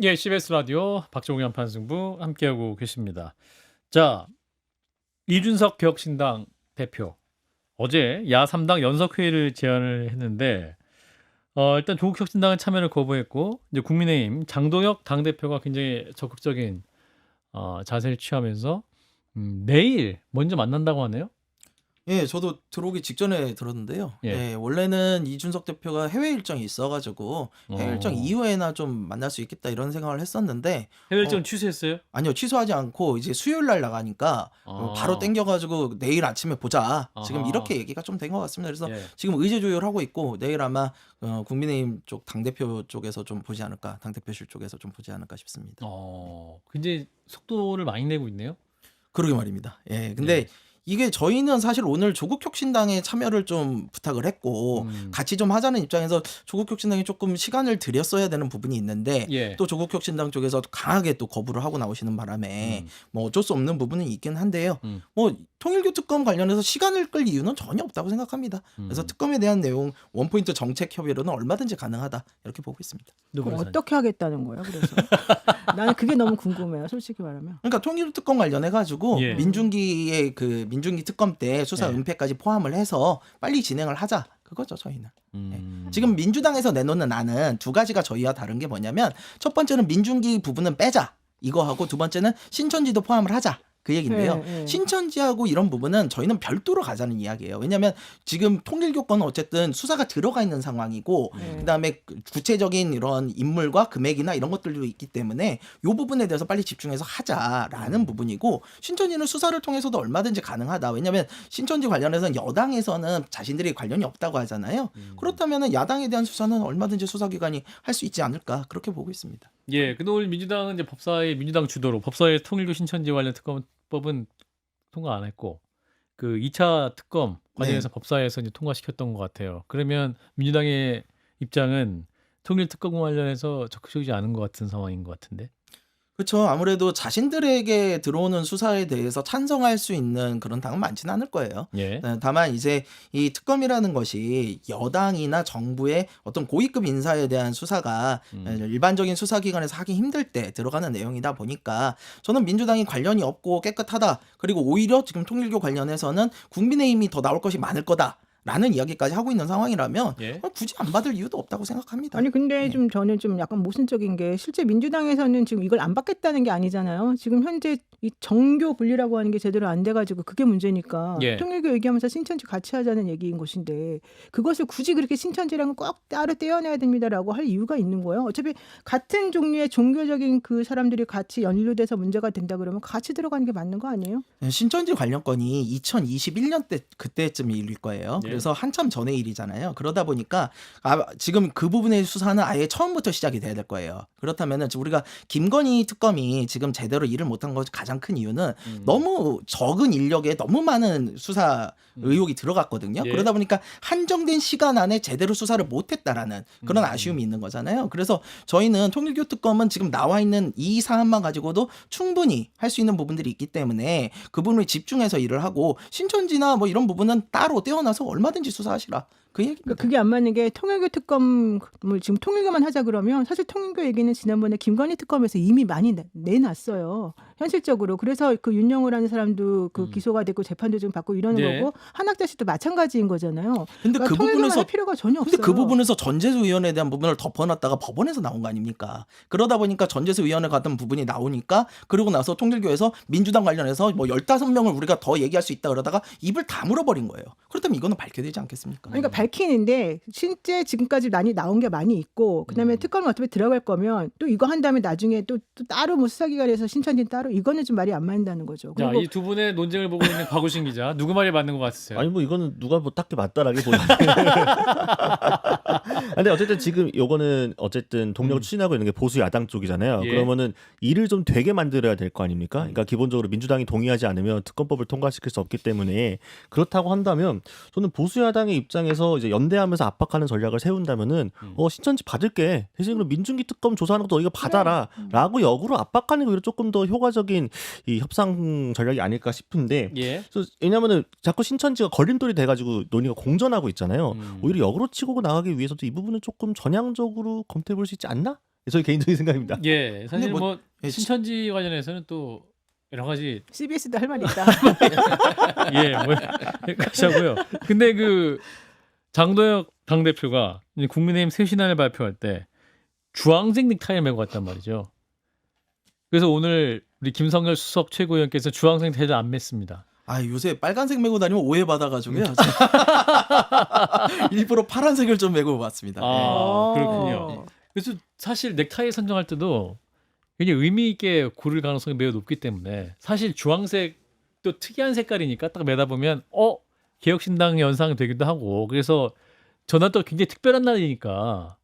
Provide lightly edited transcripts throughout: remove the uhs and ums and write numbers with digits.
예, CBS 라디오 박종현 판승부 함께하고 계십니다. 자, 이준석 개혁신당 대표 어제 야3당 연석회의를 제안을 했는데 일단 조국혁신당은 참여를 거부했고 이제 국민의힘 장동혁 당대표가 굉장히 적극적인 자세를 취하면서 내일 먼저 만난다고 하네요. 예, 저도 들어오기 직전에 들었는데요. 예. 예, 원래는 이준석 대표가 해외 일정이 있어가지고 해외 일정 어, 이후에나 좀 만날 수 있겠다 이런 생각을 했었는데, 해외 일정 취소했어요? 아니요, 취소하지 않고 이제 수요일 날 나가니까 바로 아, 땡겨가지고 내일 아침에 보자. 지금 아하, 이렇게 얘기가 좀 된 것 같습니다. 그래서 예. 지금 의제 조율하고 있고 내일 아마 국민의힘 쪽 당대표 쪽에서 좀 보지 않을까, 당대표실 쪽에서 좀 보지 않을까 싶습니다. 굉장히 속도를 많이 내고 있네요. 그러게 말입니다. 예. 근데 예. 이게 저희는 사실 오늘 조국혁신당에 참여를 좀 부탁을 했고 음, 같이 좀 하자는 입장에서 조국혁신당이 조금 시간을 들였어야 되는 부분이 있는데, 예. 또 조국혁신당 쪽에서 강하게 또 거부를 하고 나오시는 바람에 음, 뭐 어쩔 수 없는 부분은 있긴 한데요. 음, 뭐 통일교 특검 관련해서 시간을 끌 이유는 전혀 없다고 생각합니다. 그래서 음. 특검에 대한 내용 원포인트 정책 협의로는 얼마든지 가능하다 이렇게 보고 있습니다. 노 그럼 변호사님. 어떻게 하겠다는 거예요? 그래서 나는 그게 너무 궁금해요. 솔직히 말하면. 그러니까 통일 특검 관련해 가지고 예. 민중기의 그 민중기 특검 때 수사 예. 은폐까지 포함을 해서 빨리 진행을 하자. 그거죠, 저희는. 음. 지금 민주당에서 내놓는 안은 두 가지가 저희와 다른 게 뭐냐면, 첫 번째는 민중기 부분은 빼자. 이거하고 두 번째는 신천지도 포함을 하자. 그 얘기인데요. 예. 신천지하고 이런 부분은 저희는 별도로 가자는 이야기예요. 왜냐하면 지금 통일교권은 어쨌든 수사가 들어가 있는 상황이고, 네. 그다음에 구체적인 이런 인물과 금액이나 이런 것들도 있기 때문에 이 부분에 대해서 빨리 집중해서 하자라는 부분이고, 신천지는 수사를 통해서도 얼마든지 가능하다. 왜냐하면 신천지 관련해서는 여당에서는 자신들이 관련이 없다고 하잖아요. 그렇다면 야당에 대한 수사는 얼마든지 수사기관이 할 수 있지 않을까, 그렇게 보고 있습니다. 예, 근데 오늘 민주당은 이제 법사위 민주당 주도로 법사위 통일교 신천지 관련 특검법은 통과 안 했고 그 2차 특검 과정에서 법사위에서 이제 통과시켰던 것 같아요. 그러면 민주당의 입장은 통일 특검 관련해서 적극적이지 않은 것 같은 상황인 것 같은데. 그렇죠. 아무래도 자신들에게 들어오는 수사에 대해서 찬성할 수 있는 그런 당은 많지는 않을 거예요. 예. 다만 이제 이 특검이라는 것이 여당이나 정부의 어떤 고위급 인사에 대한 수사가 일반적인 수사기관에서 하기 힘들 때 들어가는 내용이다 보니까, 저는 민주당이 관련이 없고 깨끗하다. 그리고 오히려 지금 통일교 관련해서는 국민의힘이 더 나올 것이 많을 거다. 라는 이야기까지 하고 있는 상황이라면 예. 굳이 안 받을 이유도 없다고 생각합니다. 아니 근데 예. 좀 저는 좀 약간 모순적인 게, 실제 민주당에서는 지금 이걸 안 받겠다는 게 아니잖아요. 지금 현재 이 정교 분리라고 하는 게 제대로 안 돼가지고 그게 문제니까 예. 통일교 얘기하면서 신천지 같이 하자는 얘기인 것인데, 그것을 굳이 그렇게 신천지랑은 꼭 따로 떼어내야 됩니다라고 할 이유가 있는 거예요? 어차피 같은 종류의 종교적인 그 사람들이 같이 연루돼서 문제가 된다 그러면 같이 들어가는 게 맞는 거 아니에요? 신천지 관련 건이 2021년 때 그때쯤 일일 거예요. 예. 그래서 한참 전의 일이잖아요. 그러다 보니까 지금 그 부분의 수사는 아예 처음부터 시작이 돼야 될 거예요. 그렇다면은 지금 우리가 김건희 특검이 지금 제대로 일을 못한 것 가장 큰 이유는 너무 적은 인력에 너무 많은 수사 의혹이 들어갔거든요. 예. 그러다 보니까 한정된 시간 안에 제대로 수사를 못했다라는 그런 아쉬움이 있는 거잖아요. 그래서 저희는 통일교 특검은 지금 나와 있는 이 사안만 가지고도 충분히 할 수 있는 부분들이 있기 때문에 그 부분에 집중해서 일을 하고, 신천지나 뭐 이런 부분은 따로 떼어놔서 얼마든지 수사하시라, 그 얘기입니다. 그러니까 그게 안 맞는 게, 통일교 특검을 지금 통일교만 하자 그러면 사실 통일교 얘기는 지난번에 김건희 특검에서 이미 많이 내놨어요. 현실적으로. 그래서 그 윤영호라는 사람도 그 기소가 됐고 재판도 좀 받고 이러는 네. 거고, 한학자 씨도 마찬가지인 거잖아요. 근데 그러니까 그 통일교만 부분에서 할 필요가 전혀 없어요. 근데 그 부분에서 전재수위원회에 대한 부분을 덮어놨다가 법원에서 나온 거 아닙니까? 그러다 보니까 전재수위원회 같은 부분이 나오니까, 그러고 나서 통일교에서 민주당 관련해서 뭐 15명을 우리가 더 얘기할 수 있다 그러다가 입을 다물어버린 거예요. 그렇다면 이거는 밝혀야 되지 않겠습니까? 그러니까 밝히는데 실제 지금까지 많이 나온 게 많이 있고, 그다음에 특검을 어차피 들어갈 거면 또 이거 한 다음에 나중에 또 따로 뭐 수사기관에서 신천지 따로, 이거는 좀 말이 안 맞는다는 거죠. 자, 그리고 이 두 분의 논쟁을 보고 있는 곽우신 기자, 누구 말이 맞는 것 같으세요? 아니 뭐 이거는 누가 뭐 딱히 맞다라기 보다는 근데 어쨌든 지금 요거는 어쨌든 동력을 추진하고 있는 게 보수 야당 쪽이잖아요. 예. 그러면은 일을 좀 되게 만들어야 될 거 아닙니까? 그러니까 기본적으로 민주당이 동의하지 않으면 특검법을 통과시킬 수 없기 때문에, 그렇다고 한다면 저는 보수 야당의 입장에서 이제 연대하면서 압박하는 전략을 세운다면은 신천지 받을게, 대신으로 민중기 특검 조사하는 것도 너희가 받아라라고 역으로 압박하는 게 오히려 조금 더 효과적인 이 협상 전략이 아닐까 싶은데, 예. 그래서 왜냐면은 자꾸 신천지가 걸림돌이 돼가지고 논의가 공전하고 있잖아요. 오히려 역으로 치고 나가기 위해서도 이 부분은 조금 전향적으로 검토해 볼 수 있지 않나? 저희 개인적인 생각입니다. 예, 사실 뭐- 뭐 예, 신천지 관련해서는 또 여러 가지 CBS도 할 말이 있다. 예, 뭐 여기까지 하고요. 근데 그 장도혁 당대표가 이제 국민의힘 새 신안을 발표할 때 주황색 넥타이를 메고 갔단 말이죠. 그래서 오늘 우리 김성열 수석 최고위원께서 주황색 넥타이를 안 맸습니다. 아 요새 빨간색 메고 다니면 오해받아가지고요. 일부러 파란색을 좀 메고 왔습니다. 예. 아, 그렇군요. 그래서 사실 넥타이 선정할 때도 굉장히 의미 있게 고를 가능성이 매우 높기 때문에 사실 주황색 또 특이한 색깔이니까 딱 매다 보면 개혁신당 연상이 되기도 하고 그래서 전날 또 굉장히 특별한 날이니까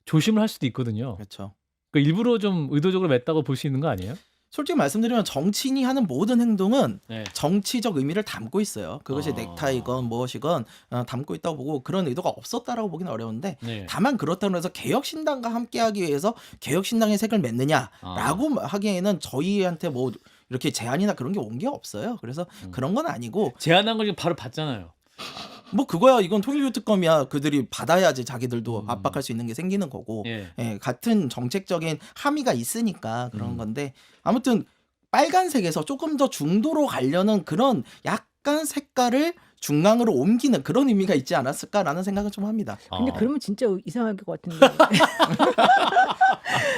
조심을 할 수도 있거든요. 그렇죠. 그 일부러 좀 의도적으로 맸다고 볼 수 있는 거 아니에요? 솔직히 말씀드리면 정치인이 하는 모든 행동은 네. 정치적 의미를 담고 있어요. 그것이 아. 넥타이건 무엇이건 담고 있다고 보고 그런 의도가 없었다라고 보기는 어려운데 네. 다만 그렇다고 해서 개혁신당과 함께하기 위해서 개혁신당의 색을 맺느냐라고 하기에는 저희한테 뭐 이렇게 제안이나 그런 게 온 게 없어요. 그래서 그런 건 아니고 제안한 걸 지금 바로 받잖아요. 뭐 그거야 이건 통일교 특검이야 그들이 받아야지 자기들도 압박할 수 있는 게 생기는 거고 예. 예, 같은 정책적인 함의가 있으니까 그런 건데 아무튼 빨간색에서 조금 더 중도로 가려는 그런 약간 색깔을 중앙으로 옮기는 그런 의미가 있지 않았을까라는 생각은 좀 합니다. 근데 아. 그러면 진짜 이상할 것 같은데.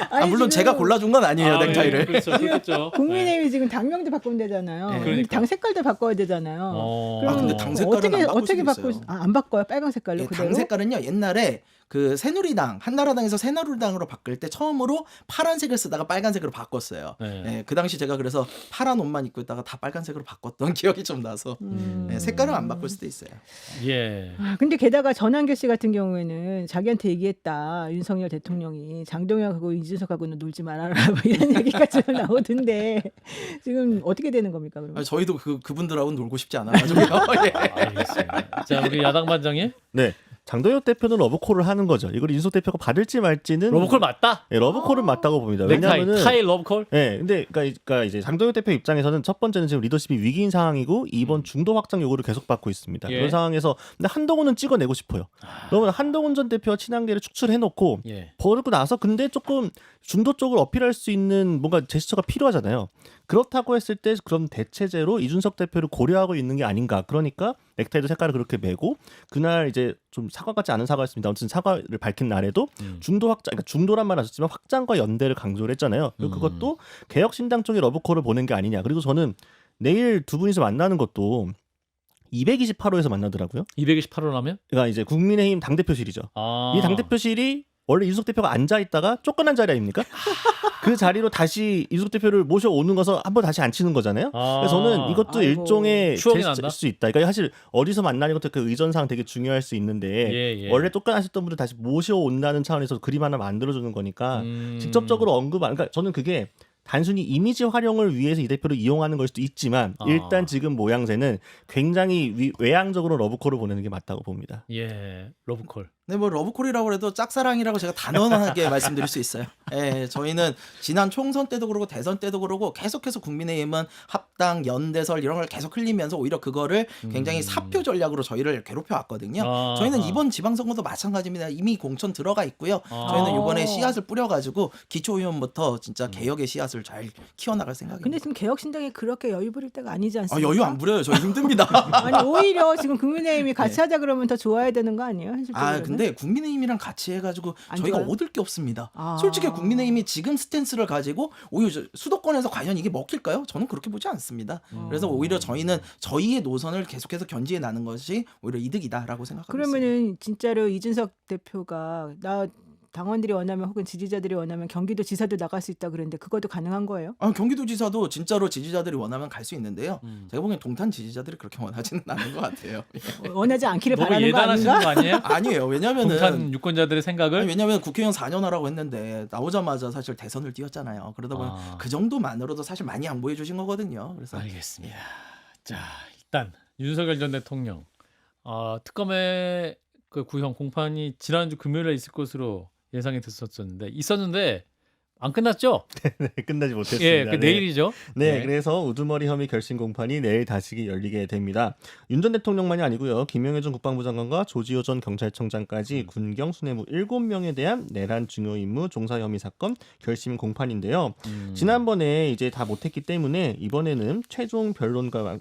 아니, 물론 지금 제가 골라준 건 아니에요 예, 넥타이를. 그렇죠, 그렇겠죠. 국민의힘이 지금 당명도 바꾸면 되잖아요. 네. 근데 그러니까. 당 색깔도 바꿔야 되잖아요. 아, 근데 당 색깔은 어떻게 안 바꿀 어떻게 수도 바꿀 있어요. 안 바꿔요? 빨간 색깔로 예, 그대로. 당 색깔은요 옛날에 그 새누리당 한나라당에서 새누리당으로 바꿀 때 처음으로 파란색을 쓰다가 빨간색으로 바꿨어요. 네. 예, 그 당시 제가 그래서 파란 옷만 입고 있다가 다 빨간색으로 바꿨던 기억이 좀 나서 예, 색깔은 안 바꿀 수도 있어요. 예. 아, 근데 게다가 전한계 씨 같은 경우에는 자기한테 얘기했다. 윤석열 대통령이 장동혁하고 이준석하고는 놀지 말아라. 뭐 이런 얘기까지 나오던데 지금 어떻게 되는 겁니까? 그러면? 아니, 저희도 그분들하고는 놀고 싶지 않아가지고요. 예. 알겠습니다. 자, 우리 야당 반장님. 네. 장도혁 대표는 러브콜을 하는 거죠. 이걸 이준석 대표가 받을지 말지는 러브콜 맞다? 예, 러브콜은 맞다고 봅니다. 넥타이, 왜냐하면은 타이 러브콜? 예, 근데 그러니까 이제 장도혁 대표 입장에서는 첫 번째는 지금 리더십이 위기인 상황이고 이번 중도 확장 요구를 계속 받고 있습니다. 예. 그런 상황에서 근데 한동훈은 찍어내고 싶어요. 그러면 한동훈 전 대표와 친한계를 축출해놓고 예. 버리고 나서 근데 조금 중도 쪽을 어필할 수 있는 뭔가 제스처가 필요하잖아요. 그렇다고 했을 때 그럼 대체제로 이준석 대표를 고려하고 있는 게 아닌가. 그러니까 넥타이도 색깔을 그렇게 매고 그날 이제 좀 사과 같지 않은 사과였습니다. 아무튼 사과를 밝힌 날에도 중도 확장, 그러니까 중도란 말 하셨지만 확장과 연대를 강조를 했잖아요. 그리고 그것도 개혁신당 쪽에 러브콜을 보낸 게 아니냐. 그리고 저는 내일 두 분이서 만나는 것도 228호에서 만나더라고요. 228호 라면? 그러니까 이제 국민의힘 당대표실이죠. 아. 이 당대표실이 원래 이준석 대표가 앉아 있다가 쫓겨난 자리 아닙니까? 그 자리로 다시 이준석 대표를 모셔오는 것서 한번 다시 앉히는 거잖아요. 아. 그래서 저는 이것도 아이고. 일종의 추억이 제스처일 난다? 수 있다. 그러니까 사실 어디서 만나는 것도 그 의전상 되게 중요할 수 있는데 예, 예. 원래 쫓겨나셨던 분들 다시 모셔온다는 차원에서 그림 하나 만들어주는 거니까 직접적으로 그러니까 저는 그게 단순히 이미지 활용을 위해서 이 대표를 이용하는 걸 수도 있지만 아. 일단 지금 모양새는 굉장히 외향적으로 러브콜을 보내는 게 맞다고 봅니다. 예. 러브콜. 네, 뭐 러브콜이라고 해도 짝사랑이라고 제가 단언하게 말씀드릴 수 있어요. 예, 저희는 지난 총선 때도 그러고 대선 때도 그러고 계속해서 국민의힘은 합당, 연대설 이런 걸 계속 흘리면서 오히려 그거를 굉장히 사표 전략으로 저희를 괴롭혀 왔거든요. 아. 저희는 이번 지방선거도 마찬가지입니다. 이미 공천 들어가 있고요. 아. 저희는 이번에 씨앗을 뿌려가지고 기초의원부터 진짜 개혁의 씨앗을 잘 키워나갈 생각입니다. 근데 지금 개혁신당이 그렇게 여유 부릴 때가 아니지 아, 않습니까? 여유 안 부려요. 저희 힘듭니다. 아니 오히려 지금 국민의힘이 같이 하자 그러면 더 좋아야 되는 거 아니에요? 현실적으로는? 아 근데 국민의힘이랑 같이 해가지고 안 저희가 좋아요? 얻을 게 없습니다. 아. 솔직히 국민의힘이 지금 스탠스를 가지고 오히려 수도권에서 과연 이게 먹힐까요? 저는 그렇게 보지 않습니다. 그래서 오히려 저희는 저희의 노선을 계속해서 견지해 나는 것이 오히려 이득이다라고 생각하고 있습니다. 그러면은 진짜로 이준석 대표가 나 당원들이 원하면 혹은 지지자들이 원하면 경기도 지사도 나갈 수 있다 그랬는데 그것도 가능한 거예요? 아, 경기도지사도 진짜로 지지자들이 원하면 갈 수 있는데요. 제가 보기엔 동탄 지지자들이 그렇게 원하지는 않은 것 같아요. 원하지 않기를 너무 바라는 거 예단하시는 아닌가? 거 아니에요? 아니에요. 왜냐면은 동탄 유권자들의 생각을 아니, 왜냐면 국회의원 4년 하라고 했는데 나오자마자 사실 대선을 뛰었잖아요. 그러다 보면 아. 그 정도만으로도 사실 많이 양보해 주신 거거든요. 그래서 알겠습니다. 자, 일단 윤석열 전 대통령 특검의 그 구형 공판이 지난주 금요일에 있을 것으로 예상이 됐었는데 안 끝났죠? 네, 끝나지 못했습니다. 예, 그 네. 내일이죠. 네, 네. 그래서 우두머리 혐의 결심 공판이 내일 다시 열리게 됩니다. 윤 전 대통령만이 아니고요. 김영애 전 국방부 장관과 조지호 전 경찰청장까지 군경 수뇌부 7명에 대한 내란 중요 임무 종사 혐의 사건 결심 공판인데요. 지난번에 이제 다 못했기 때문에 이번에는 최종 변론과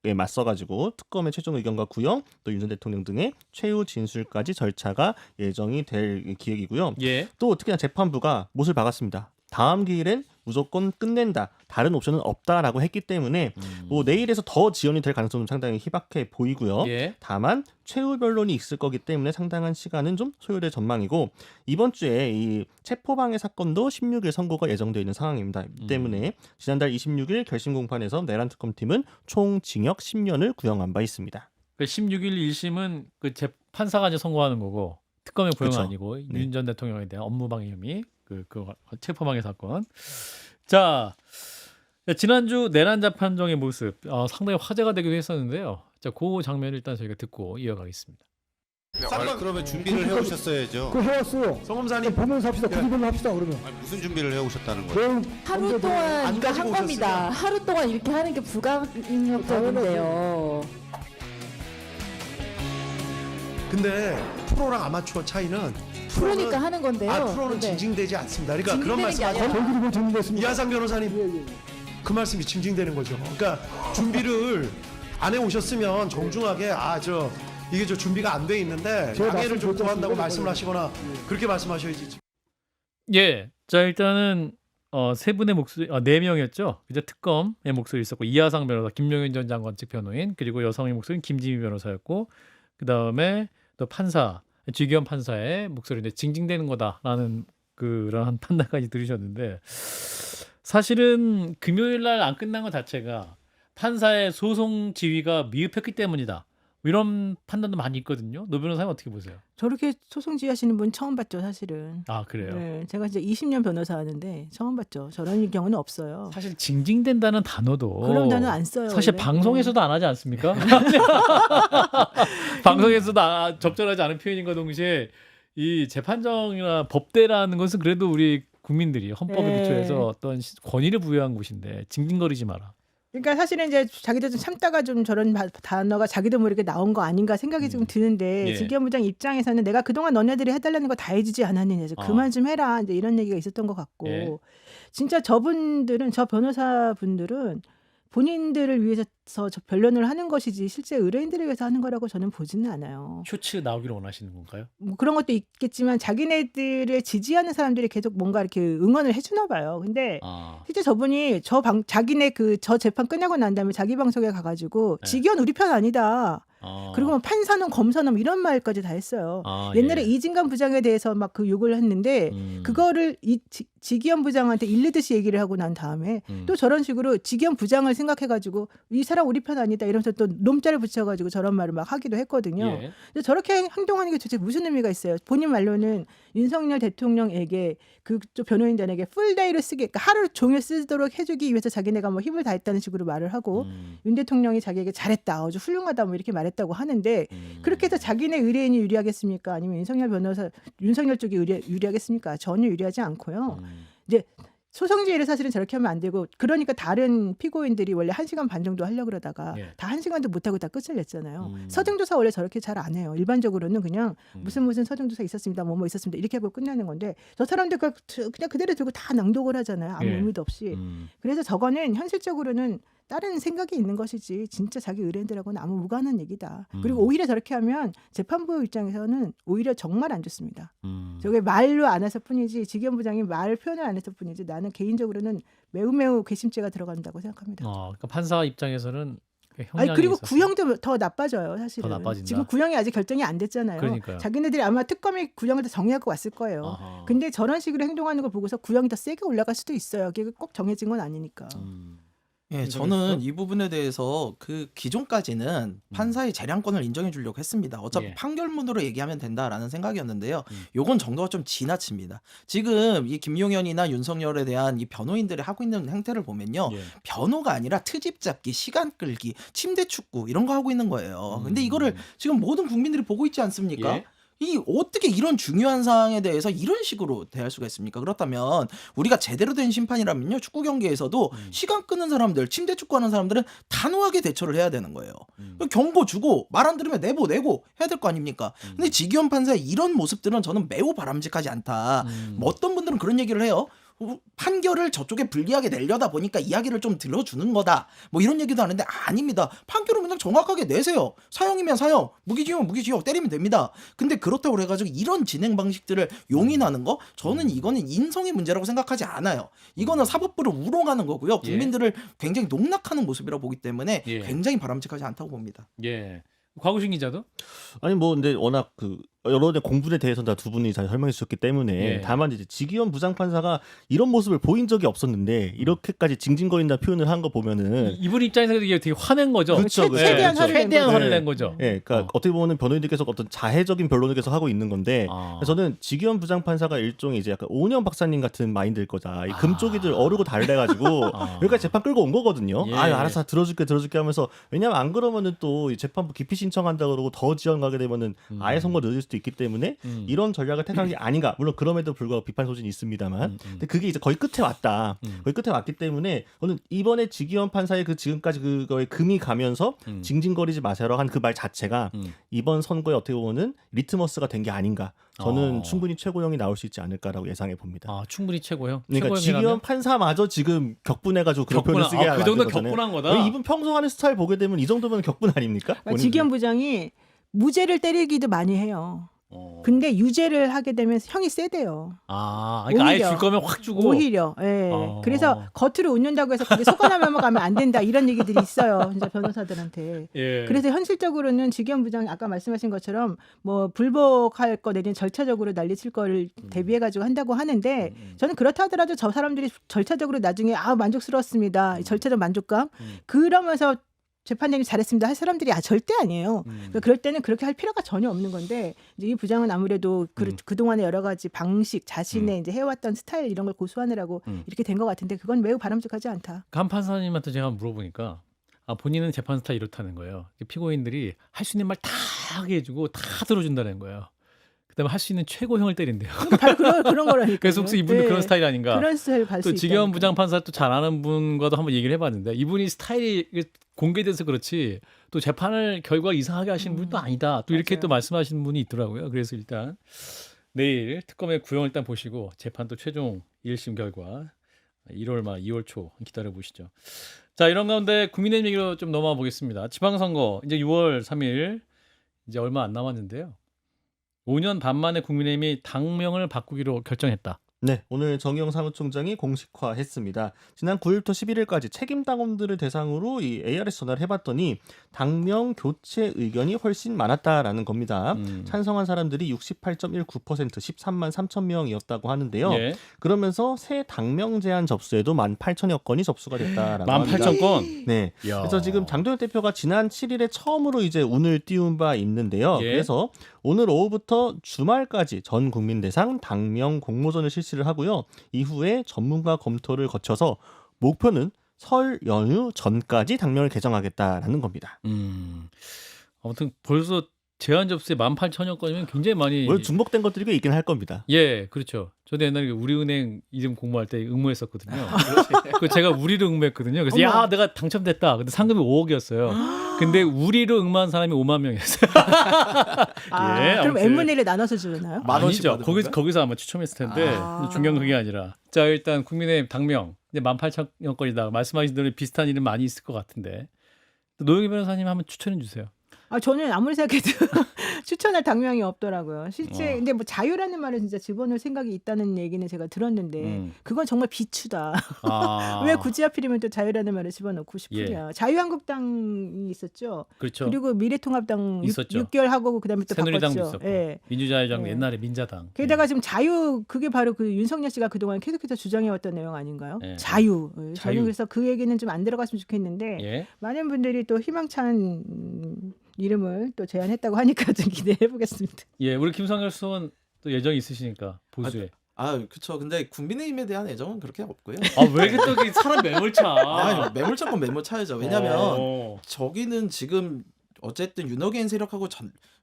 맞서가지고 특검의 최종 의견과 구형 또 윤 전 대통령 등의 최후 진술까지 절차가 예정이 될 기획이고요. 예. 또 특히나 재판부가 못을 박았습니다. 다음 기일엔 무조건 끝낸다. 다른 옵션은 없다라고 했기 때문에 뭐 내일에서 더 지연이 될 가능성은 상당히 희박해 보이고요. 예. 다만 최후 변론이 있을 거기 때문에 상당한 시간은 좀 소요될 전망이고 이번 주에 이 체포방해 사건도 16일 선고가 예정되어 있는 상황입니다. 이 때문에 지난달 26일 결심 공판에서 내란 특검팀은 총 징역 10년을 구형한 바 있습니다. 그 16일 1심은 그 판사가 이제 선고하는 거고 특검의 구형은 그쵸. 아니고 네. 윤 전 대통령에 대한 업무방해 혐의 그 체포방해 사건. 자, 지난주 내란 재판정의 모습 상당히 화제가 되기도 했었는데요. 자, 그 장면을 일단 저희가 듣고 이어가겠습니다. 그러면 준비를 해오셨어야죠. 그 해왔어요. 성검사님 보면서 합시다. 구리별로 합시다 그러면. 아니, 무슨 준비를 해오셨다는 거예요? 하루 동안 안 이거 가지고 한 겁니다. 하루 동안 이렇게 하는 게 불가능적인데요. 근데 프로랑 아마추어 차이는 프로니까 하는 건데요. 프로는 네. 징징대지 않습니다. 그러니까 그런 징징대는 게 말씀 아니라 전기를 뭐 정리됐습니다. 이하상 변호사님 그 말씀이 징징대는 거죠. 그러니까 준비를 안 해오셨으면 정중하게 이게 저 준비가 안 돼 있는데 제가 양해를 좀 말씀 구한다고 드렸습니다. 말씀을 하시거나 그렇게 말씀하셔야지. 예. 자, 일단은 세 분의 목소리, 네 명이었죠. 이제 특검의 목소리 있었고 이하상 변호사, 김용현 전 장관 측 변호인, 그리고 여성의 목소리는 김지미 변호사였고, 그 다음에 또 판사, 주기현 판사의 목소리인데 징징대는 거다라는 그런 판단까지 들으셨는데, 사실은 금요일 날 안 끝난 것 자체가 판사의 소송 지휘가 미흡했기 때문이다. 이런 판단도 많이 있거든요. 노 변호사님 어떻게 보세요? 저렇게 소송 지휘하시는 분 처음 봤죠, 사실은. 아, 그래요? 네, 제가 이제 20년 변호사 하는데 처음 봤죠. 저런 경우는 없어요. 사실 징징댄다는 단어도 그런 단어 안 써요. 사실 원래. 방송에서도 안 하지 않습니까? 방송에서도 적절하지 않은 표현인과 동시에 이 재판정이나 법대라는 것은 그래도 우리 국민들이 헌법에 네. 기초해서 어떤 권위를 부여한 곳인데 징징거리지 마라. 그러니까 사실은 이제 자기도 좀 참다가 좀 저런 단어가 자기도 모르게 나온 거 아닌가 생각이 좀 드는데 예. 지기현 부장 입장에서는 내가 그동안 너네들이 해달라는 거 다 해주지 않았느냐, 이제 그만 좀 해라, 이제 이런 얘기가 있었던 것 같고 예. 진짜 저 변호사분들은 본인들을 위해서 저 변론을 하는 것이지 실제 의뢰인들을 위해서 하는 거라고 저는 보지는 않아요. 쇼츠 나오기를 원하시는 건가요? 뭐 그런 것도 있겠지만 자기네들을 지지하는 사람들이 계속 뭔가 이렇게 응원을 해주나 봐요. 근데 실제 저분이 자기네 저 재판 끝나고 난 다음에 자기 방송에 가가지고 네. 지기현 우리 편 아니다. 그리고 뭐 판사놈 검사놈 이런 말까지 다 했어요. 옛날에 예. 이진관 부장에 대해서 막 그 욕을 했는데 그거를 지기현 부장한테 일르듯이 얘기를 하고 난 다음에 또 저런 식으로 지기현 부장을 생각해가지고 이 사람 우리 편 아니다 이러면서 또 놈자를 붙여가지고 저런 말을 막 하기도 했거든요. 예. 근데 저렇게 행동하는 게 도대체 무슨 의미가 있어요? 본인 말로는 윤석열 대통령에게 그쪽 변호인단에게 풀데이를 쓰게, 그러니까 하루 종일 쓰도록 해주기 위해서 자기네가 뭐 힘을 다했다는 식으로 말을 하고 윤 대통령이 자기에게 잘했다, 아주 훌륭하다 뭐 이렇게 말했다고 하는데 그렇게 해서 자기네 의뢰인이 유리하겠습니까? 아니면 윤석열 쪽이 유리하겠습니까? 전혀 유리하지 않고요. 이제 소송지휘를 사실은 저렇게 하면 안 되고, 그러니까 다른 피고인들이 원래 1시간 반 정도 하려고 그러다가 예. 다 1시간도 못하고 다 끝을 냈잖아요. 서정조사 원래 저렇게 잘 안 해요. 일반적으로는 그냥 무슨 서정조사 있었습니다, 뭐 있었습니다 이렇게 하고 끝나는 건데 저 사람들 그냥 그대로 들고 다 낭독을 하잖아요. 아무 예. 의미도 없이. 그래서 저거는 현실적으로는 다른 생각이 있는 것이지 진짜 자기 의뢰인들하고는 아무 무관한 얘기다. 그리고 오히려 저렇게 하면 재판부 입장에서는 오히려 정말 안 좋습니다. 저게 말로 안 해서 뿐이지, 지기현 부장이 말 표현을 안 해서 뿐이지 나는 개인적으로는 매우 괘씸죄가 들어간다고 생각합니다. 그러니까 판사 입장에서는 아니, 그리고 있어서. 구형도 더 나빠져요, 사실은. 더 나빠진다? 지금 구형이 아직 결정이 안 됐잖아요. 그러니까요. 자기네들이 아마 특검이 구형을 다 정리하고 왔을 거예요. 아하. 근데 저런 식으로 행동하는 걸 보고서 구형이 더 세게 올라갈 수도 있어요. 그게 꼭 정해진 건 아니니까. 예, 저는 이 부분에 대해서 그 기존까지는 판사의 재량권을 인정해 주려고 했습니다. 어차피 예. 판결문으로 얘기하면 된다라는 생각이었는데요. 요건 정도가 좀 지나칩니다. 지금 이 김용현이나 윤석열에 대한 이 변호인들이 하고 있는 행태를 보면요. 예. 변호가 아니라 트집 잡기, 시간 끌기, 침대 축구 이런 거 하고 있는 거예요. 근데 이거를 지금 모든 국민들이 보고 있지 않습니까? 예. 이 어떻게 이런 중요한 사항에 대해서 이런 식으로 대할 수가 있습니까? 그렇다면 우리가 제대로 된 심판이라면요. 축구 경기에서도 시간 끄는 사람들, 침대 축구하는 사람들은 단호하게 대처를 해야 되는 거예요. 경고 주고 말 안 들으면 내고 해야 될 거 아닙니까? 근데 지기현 판사의 이런 모습들은 저는 매우 바람직하지 않다. 뭐 어떤 분들은 그런 얘기를 해요. 판결을 저쪽에 불리하게 내려다 보니까 이야기를 좀 들어주는 거다. 뭐 이런 얘기도 하는데 아닙니다. 판결을 그냥 정확하게 내세요. 사형이면 사형, 무기징역 무기징역 때리면 됩니다. 근데 그렇다고 해가지고 이런 진행 방식들을 용인하는 거 저는 이거는 인성의 문제라고 생각하지 않아요. 이거는 사법부를 우롱하는 거고요. 국민들을 굉장히 농락하는 모습이라고 보기 때문에 예. 굉장히 바람직하지 않다고 봅니다. 예. 곽우신 기자도? 아니 뭐 근데 워낙 그 여러 공분에 대해서는 다 두 분이 잘 설명해 주셨기 때문에 예. 다만 이제 지기현 부장판사가 이런 모습을 보인 적이 없었는데 이렇게까지 징징거린다 표현을 한 거 보면은 이분 입장에서 이게 되게 화낸 거죠. 그렇죠, 그렇죠. 최대한 화를 낸 최대한 거죠. 화를 낸 거죠. 예, 그러니까 어떻게 보면 변호인들께서 어떤 자해적인 변론을 계속 하고 있는 건데 저는 지기현 부장판사가 일종의 이제 약간 오은영 박사님 같은 마인드일 거다. 이 금쪽이들 어르고 달래가지고 여기까지 재판 끌고 온 거거든요. 예. 아유 알아서 들어줄게 하면서 왜냐면 안 그러면은 또 이 재판부 기피 신청한다 그러고 더 지연 가게 되면은 아예 선고 늦을 수도 있기 때문에 이런 전략을 택한 게 아닌가. 물론 그럼에도 불구하고 비판 소진이 있습니다만, 근데 그게 이제 거의 끝에 왔다. 거의 끝에 왔기 때문에 저는 이번에 지기현 판사의 그 지금까지 그거에 금이 가면서 징징거리지 마세요라고 한 그 말 자체가 이번 선거에 어떻게 보면은 리트머스가 된 게 아닌가. 저는 충분히 최고형이 나올 수 있지 않을까라고 예상해 봅니다. 아, 충분히 최고요. 그러니까 최고형이라면? 지기현 판사마저 지금 격분해가지고 그런 표현을 쓰게 그 정도 만든 거잖아요. 격분한 거다. 왜 이분 평소 하는 스타일 보게 되면 이 정도면 격분 아닙니까? 그러니까 지기현 부장이 무죄를 때리기도 많이 해요. 근데 유죄를 하게 되면 형이 세대요. 아, 그러니까 아예 오히려. 줄 거면 확 주고. 오히려. 예. 그래서 겉으로 웃는다고 해서 그게 속아 넘어가면 안 된다 이런 얘기들이 있어요. 진짜 변호사들한테. 예. 그래서 현실적으로는 지기현 부장이 아까 말씀하신 것처럼 뭐 불복할 거 내지는 절차적으로 난리칠 거를 대비해 가지고 한다고 하는데 저는 그렇다 하더라도 저 사람들이 절차적으로 나중에 만족스러웠습니다. 절차적 만족감. 그러면서 재판장님 잘했습니다 할 사람들이 절대 아니에요. 그러니까 그럴 때는 그렇게 할 필요가 전혀 없는 건데 이제 이 부장은 아무래도 그동안의 여러 가지 방식 자신의 이제 해왔던 스타일 이런 걸 고수하느라고 이렇게 된 것 같은데 그건 매우 바람직하지 않다. 간 판사님한테 제가 물어보니까 본인은 재판 스타일 이렇다는 거예요. 피고인들이 할 수 있는 말 다 하게 해주고 다 들어준다는 거예요. 그다음에 할 수 있는 최고형을 때린대요. 바로 그런 거라니까. 그래서 혹시 이분도 그런 스타일 아닌가? 그런 스타일 갈 수 또 있다. 지기현 부장 판사 또 잘 아는 분과도 한번 얘기를 해봤는데 이분이 스타일이 공개돼서 그렇지 또 재판을 결과 이상하게 하시는 분도 아니다. 또 이렇게 맞아요. 또 말씀하시는 분이 있더라고요. 그래서 일단 내일 특검의 구형을 일단 보시고 재판 또 최종 1심 결과 1월 말 2월 초 기다려 보시죠. 자, 이런 가운데 국민의힘 얘기로 좀 넘어가 보겠습니다. 지방선거 이제 6월 3일 이제 얼마 안 남았는데요. 5년 반 만에 국민의힘이 당명을 바꾸기로 결정했다. 네, 오늘 정의용 사무총장이 공식화했습니다. 지난 9일부터 11일까지 책임 당원들을 대상으로 이 ARS 전화를 해봤더니 당명 교체 의견이 훨씬 많았다라는 겁니다. 찬성한 사람들이 68.19% 13만 3천 명이었다고 하는데요. 예. 그러면서 새 당명 제한 접수에도 18,000여 건이 접수가 됐다라고 합니다. 18,000건. 네. 이야. 그래서 지금 장동혁 대표가 지난 7일에 처음으로 이제 운을 띄운 바 있는데요. 예. 그래서 오늘 오후부터 주말까지 전 국민 대상 당명 공모전을 실시를 하고요. 이후에 전문가 검토를 거쳐서 목표는 설 연휴 전까지 당명을 개정하겠다라는 겁니다. 아무튼 벌써 제한 접수에 18,000여 건이면 굉장히 많이. 물론 중복된 것들이 꽤 있긴 할 겁니다. 예, 그렇죠. 저도 옛날에 우리은행 이름 공모할 때 응모했었거든요. 그 제가 우리로 응모했거든요. 그래서 야, 내가 당첨됐다. 근데 상금이 5억이었어요. 근데 우리로 응모한 사람이 5만 명이었어요. 예, 그럼 아무튼. M분의 1을 나눠서 주나요? 만 원씩 아니죠. 받은 거기서 아마 추첨했을 텐데 중요한 그게 아니라. 자, 일단 국민의힘 당명 이제 18,000여 건이다. 말씀하신 대로 비슷한 일은 많이 있을 것 같은데. 노영희 변호사님 한번 추천해 주세요. 저는 아무리 생각해도 추천할 당명이 없더라고요. 실제 근데 뭐 자유라는 말을 진짜 집어넣을 생각이 있다는 얘기는 제가 들었는데 그건 정말 비추다. 왜 굳이 하필이면 또 자유라는 말을 집어넣고 싶으냐. 자유한국당이 있었죠. 그렇죠. 그리고 미래통합당 있었죠. 6개월 하고 그다음에 또 새누리당도 바꿨죠. 있었고 예. 민주자유당 예. 옛날에 민자당. 게다가 지금 자유 그게 바로 그 윤석열 씨가 그동안 계속해서 주장해왔던 내용 아닌가요? 예. 자유. 자유. 저는 그래서 그 얘기는 좀 안 들어갔으면 좋겠는데 예. 많은 분들이 또 희망찬 이름을 또 제안했다고 하니까 좀 기대해 보겠습니다. 예, 우리 김성열 수원 또 예정이 있으시니까 보수에. 그쵸. 근데 국민의힘에 대한 애정은 그렇게 없고요. 왜 이렇게 또 이렇게 사람 매몰차? 매몰차건 매몰차야죠. 왜냐면 저기는 지금 어쨌든 윤호개인 세력하고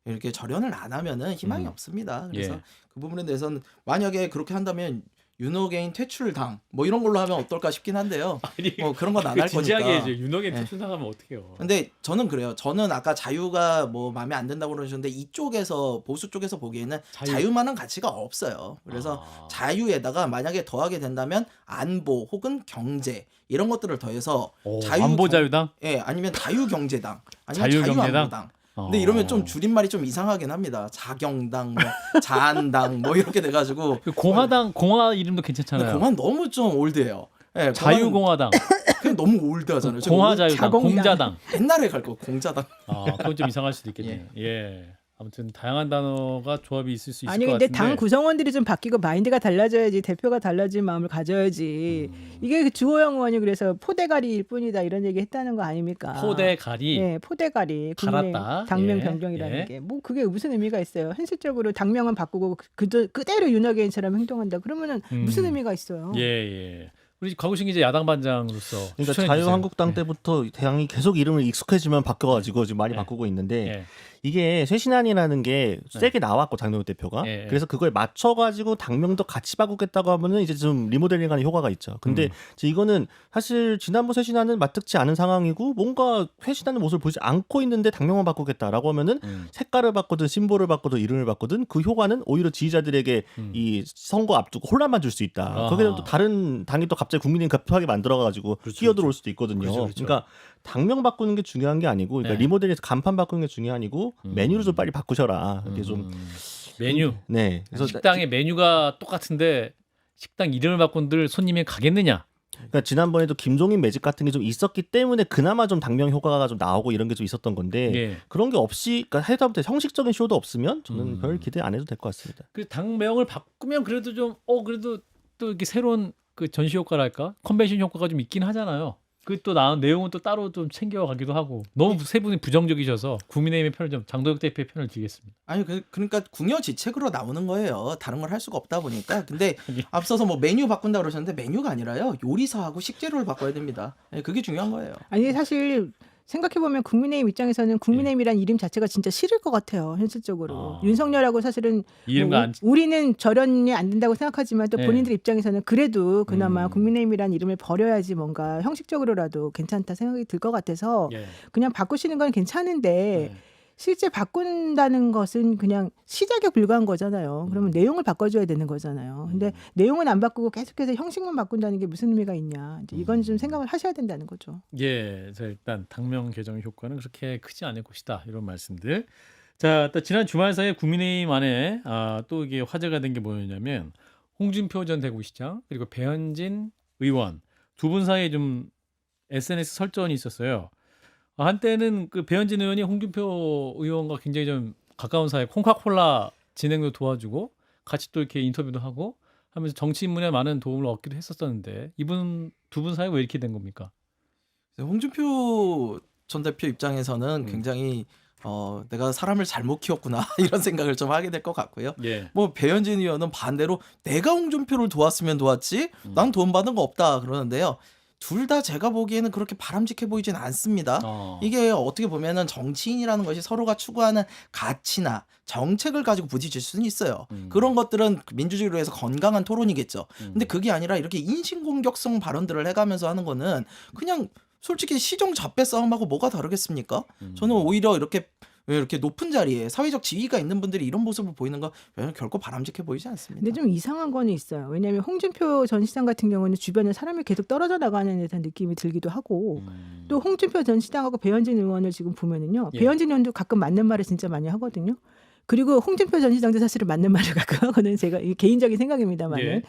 이렇게 절연을 안 하면은 희망이 음. 없습니다. 그래서 예. 그 부분에 대해서는 만약에 그렇게 한다면 윤호개인 퇴출당 뭐 이런 걸로 하면 어떨까 싶긴 한데요. 아니, 뭐 그런 건 안 할 진지하게 거니까. 해야죠. 윤호개 예. 퇴출당하면 어떡해요. 근데 저는 그래요. 저는 아까 자유가 뭐 마음에 안 든다고 그러셨는데 이쪽에서 보수 쪽에서 보기에는 자유만한 가치가 없어요. 그래서 자유에다가 만약에 더하게 된다면 안보 혹은 경제 이런 것들을 더해서 안보자유당? 예, 아니면 자유경제당, 아니면 자유경제당? 자유안보당. 근데 이러면 좀 줄임말이 좀 이상하긴 합니다. 자경당, 뭐 자한당, 뭐 이렇게 돼가지고 그 공화당 공화 이름도 괜찮잖아요. 공화는 너무 좀 올드해요. 예, 자유공화당, 그냥 너무 올드하잖아요. 공화자유당, 자공당. 공자당. 옛날에 갈 거 공자당. 그건 좀 이상할 수도 있겠네요. 예. 아무튼 다양한 단어가 조합이 있을 수 있을 아니 것 근데 같은데. 당 구성원들이 좀 바뀌고 마인드가 달라져야지 대표가 달라진 마음을 가져야지. 이게 그 주호영 의원이 그래서 포대가리일 뿐이다 이런 얘기 했다는 거 아닙니까? 포대가리. 예, 포대가리. 국민의 갈았다. 당명 예, 변경이라는 예. 게 뭐 그게 무슨 의미가 있어요? 현실적으로 당명은 바꾸고 그대로 윤호개인처럼 행동한다. 그러면은 무슨 의미가 있어요? 예, 예. 우리 곽우신 기자 야당 반장으로서 그러니까 추천해 자유한국당 주세요. 때부터 당이 계속 이름을 익숙해지면 바뀌어가지고 지금 많이 예. 바꾸고 있는데 예. 이게 쇄신안이라는 게 세게 나왔고 장동혁 대표가 예, 예. 그래서 그거에 맞춰가지고 당명도 같이 바꾸겠다고 하면은 이제 좀 리모델링하는 효과가 있죠. 근데 이제 이거는 사실 지난번 쇄신안은 맞듣지 않은 상황이고 뭔가 쇄신하는 모습을 보지 않고 있는데 당명만 바꾸겠다라고 하면은 색깔을 바꾸든 심볼을 바꾸든 이름을 바꾸든 그 효과는 오히려 지지자들에게 이 선거 앞두고 혼란만 줄 수 있다. 아하. 거기에 또 다른 당이 또 갑자기 국민의힘 급하게 만들어가지고 그렇죠, 끼어들어올 수도 있거든요. 그렇죠. 그러니까 당명 바꾸는 게 중요한 게 아니고 그러니까 네. 리모델링해서 간판 바꾸는 게 중요하니고 메뉴를 좀 빨리 바꾸셔라. 이게 좀 메뉴. 네. 그래서 식당의 메뉴가 똑같은데 식당 이름을 바꾼들 손님이 가겠느냐? 그러니까 지난번에도 김종인 매직 같은 게 좀 있었기 때문에 그나마 좀 당명 효과가 좀 나오고 이런 게 좀 있었던 건데 예. 그런 게 없이 그러니까 하다못해 형식적인 쇼도 없으면 저는 별 기대 안 해도 될 것 같습니다. 그 당명을 바꾸면 그래도 좀 그래도 또 이렇게 새로운 그 전시 효과랄까? 컨벤션 효과가 좀 있긴 하잖아요. 그 또 나온 내용은 또 따로 좀 챙겨가기도 하고 너무 세 분이 부정적이셔서 국민의힘의 편을 좀 장도혁 대표의 편을 들겠습니다. 아니 그러니까 궁여지책으로 나오는 거예요. 다른 걸 할 수가 없다 보니까. 근데 앞서서 뭐 메뉴 바꾼다 그러셨는데 메뉴가 아니라요. 요리사하고 식재료를 바꿔야 됩니다. 예, 그게 중요한 거예요. 아니 사실 생각해보면 국민의힘 입장에서는 국민의힘이란 이름 자체가 진짜 싫을 것 같아요. 현실적으로. 윤석열하고 사실은 이름과 뭐 안 우리는 절연이 안 된다고 생각하지만 또 네. 본인들 입장에서는 그래도 그나마 국민의힘이란 이름을 버려야지 뭔가 형식적으로라도 괜찮다 생각이 들 것 같아서 예. 그냥 바꾸시는 건 괜찮은데 네. 실제 바꾼다는 것은 그냥 시작에 불과한 거잖아요. 그러면 내용을 바꿔줘야 되는 거잖아요. 근데 내용은 안 바꾸고 계속해서 형식만 바꾼다는 게 무슨 의미가 있냐. 이제 이건 좀 생각을 하셔야 된다는 거죠. 예, 그래서 일단 당명 개정 효과는 그렇게 크지 않을 것이다 이런 말씀들. 자, 또 지난 주말 사이에 국민의힘 안에 또 이게 화제가 된 게 뭐였냐면 홍준표 전 대구시장 그리고 배현진 의원 두 분 사이에 좀 SNS 설전이 있었어요. 한때는 그 배현진 의원이 홍준표 의원과 굉장히 좀 가까운 사이, 콩카콜라 진행도 도와주고 같이 또 이렇게 인터뷰도 하고 하면서 정치 인문에 많은 도움을 얻기도 했었었는데 이분 두 분 사이 왜 이렇게 된 겁니까? 홍준표 전 대표 입장에서는 굉장히 내가 사람을 잘못 키웠구나 이런 생각을 좀 하게 될 것 같고요. 예. 뭐 배현진 의원은 반대로 내가 홍준표를 도왔으면 도왔지 난 돈 받은 거 없다 그러는데요. 둘 다 제가 보기에는 그렇게 바람직해 보이진 않습니다. 이게 어떻게 보면은 정치인이라는 것이 서로가 추구하는 가치나 정책을 가지고 부딪힐 수는 있어요. 그런 것들은 민주주의로 해서 건강한 토론이겠죠. 근데 그게 아니라 이렇게 인신공격성 발언들을 해가면서 하는 거는 그냥 솔직히 시정잡배 싸움하고 뭐가 다르겠습니까? 저는 오히려 이렇게 높은 자리에 사회적 지위가 있는 분들이 이런 모습을 보이는 거 결코 바람직해 보이지 않습니다. 근데 좀 이상한 거는 있어요. 왜냐하면 홍준표 전 시장 같은 경우는 주변에 사람이 계속 떨어져 나가는 듯한 느낌이 들기도 하고 또 홍준표 전 시장하고 배현진 의원을 지금 보면은요. 예. 배현진 의원도 가끔 맞는 말을 진짜 많이 하거든요. 그리고 홍준표 전 시장도 사실은 맞는 말을 가끔 하거든요. 제가 이게 개인적인 생각입니다만은. 예.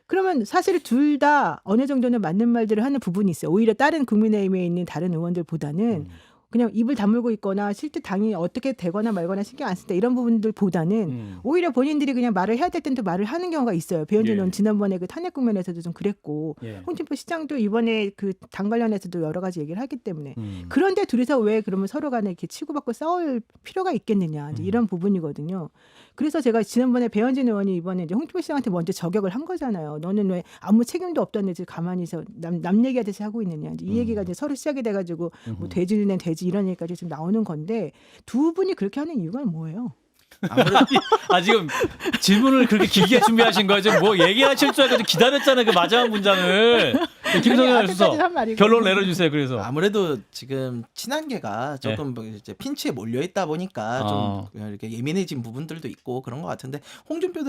그러면 사실 둘 다 어느 정도는 맞는 말들을 하는 부분이 있어요. 오히려 다른 국민의힘에 있는 다른 의원들보다는 그냥 입을 다물고 있거나 실제 당이 어떻게 되거나 말거나 신경 안 쓴다 이런 부분들보다는 오히려 본인들이 그냥 말을 해야 될 땐 또 말을 하는 경우가 있어요. 배현진 예. 의원 지난번에 그 탄핵 국면에서도 좀 그랬고 예. 홍준표 시장도 이번에 그 당 관련해서도 여러 가지 얘기를 하기 때문에 그런데 둘이서 왜 그러면 서로 간에 이렇게 치고받고 싸울 필요가 있겠느냐 이제 이런 부분이거든요. 그래서 제가 지난번에 배현진 의원이 이번에 이제 홍준표 씨한테 먼저 저격을 한 거잖아요. 너는 왜 아무 책임도 없다는데 가만히서 남 얘기하듯이 하고 있느냐. 이제 이 얘기가 이제 서로 시작이 돼가지고 뭐 돼지는 돼지 이런 얘기까지 지금 나오는 건데 두 분이 그렇게 하는 이유가 뭐예요? 지금 질문을 그렇게 길게 준비하신 거예요? 지금 뭐 얘기하실 줄 알고 기다렸잖아요. 그 마지막 문장을. 김성현 수석 앞에까지 한 말이고. 결론 내려주세요. 그래서 아무래도 지금 친한계가 조금 이제 핀치에 몰려 있다 보니까 좀 이렇게 예민해진 부분들도 있고 그런 것 같은데 홍준표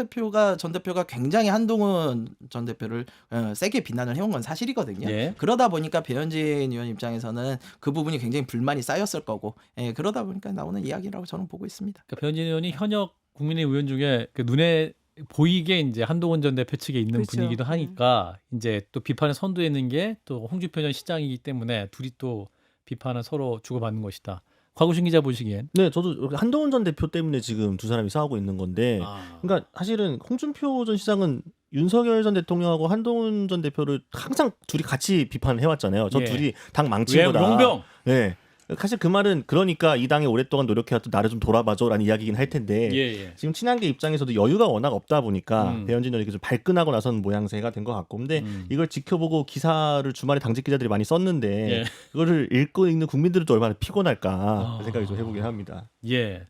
전 대표가 굉장히 한동훈 전 대표를 세게 비난을 해온 건 사실이거든요. 예. 그러다 보니까 배현진 의원 입장에서는 그 부분이 굉장히 불만이 쌓였을 거고 그러다 보니까 나오는 이야기라고 저는 보고 있습니다. 그러니까 배현진 의원이 현역 국민의 의원 중에 그 눈에 보이게 이제 한동훈 전 대표 측에 있는 그렇죠. 분이기도 하니까 이제 또 비판을 선두에 있는 게 또 홍준표 전 시장이기 때문에 둘이 또 비판을 서로 주고받는 것이다. 곽우신 기자 보시기엔. 네, 저도 한동훈 전 대표 때문에 지금 두 사람이 싸우고 있는 건데, 그러니까 사실은 홍준표 전 시장은 윤석열 전 대통령하고 한동훈 전 대표를 항상 둘이 같이 비판을 해왔잖아요. 저 예. 둘이 당 망친 거다. 용병. 네. 사실 그 말은 그러니까 이 당에 오랫동안 노력해왔던 나를 좀 돌아봐줘라는 이야기긴 할 텐데 예. 지금 친한계 입장에서도 여유가 워낙 없다 보니까 배현진 의원이 좀 발끈하고 나선 모양새가 된 것 같고 근데 이걸 지켜보고 기사를 주말에 당직 기자들이 많이 썼는데 예. 그거를 읽고 읽는 국민들은 또 얼마나 피곤할까 생각이 좀 해보긴 합니다. 예.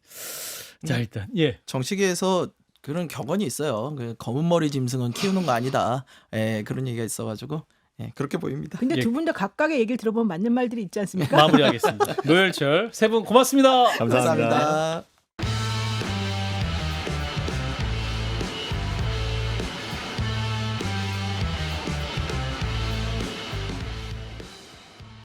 자 일단 정치계에서 그런 격언이 있어요. 그 검은 머리 짐승은 키우는 거 아니다. 그런 얘기가 있어가지고 그렇게 보입니다. 근데 두 분 다 각각의 얘기를 들어보면 맞는 말들이 있지 않습니까? 마무리하겠습니다. 노열철 세 분 고맙습니다. 감사합니다. 감사합니다.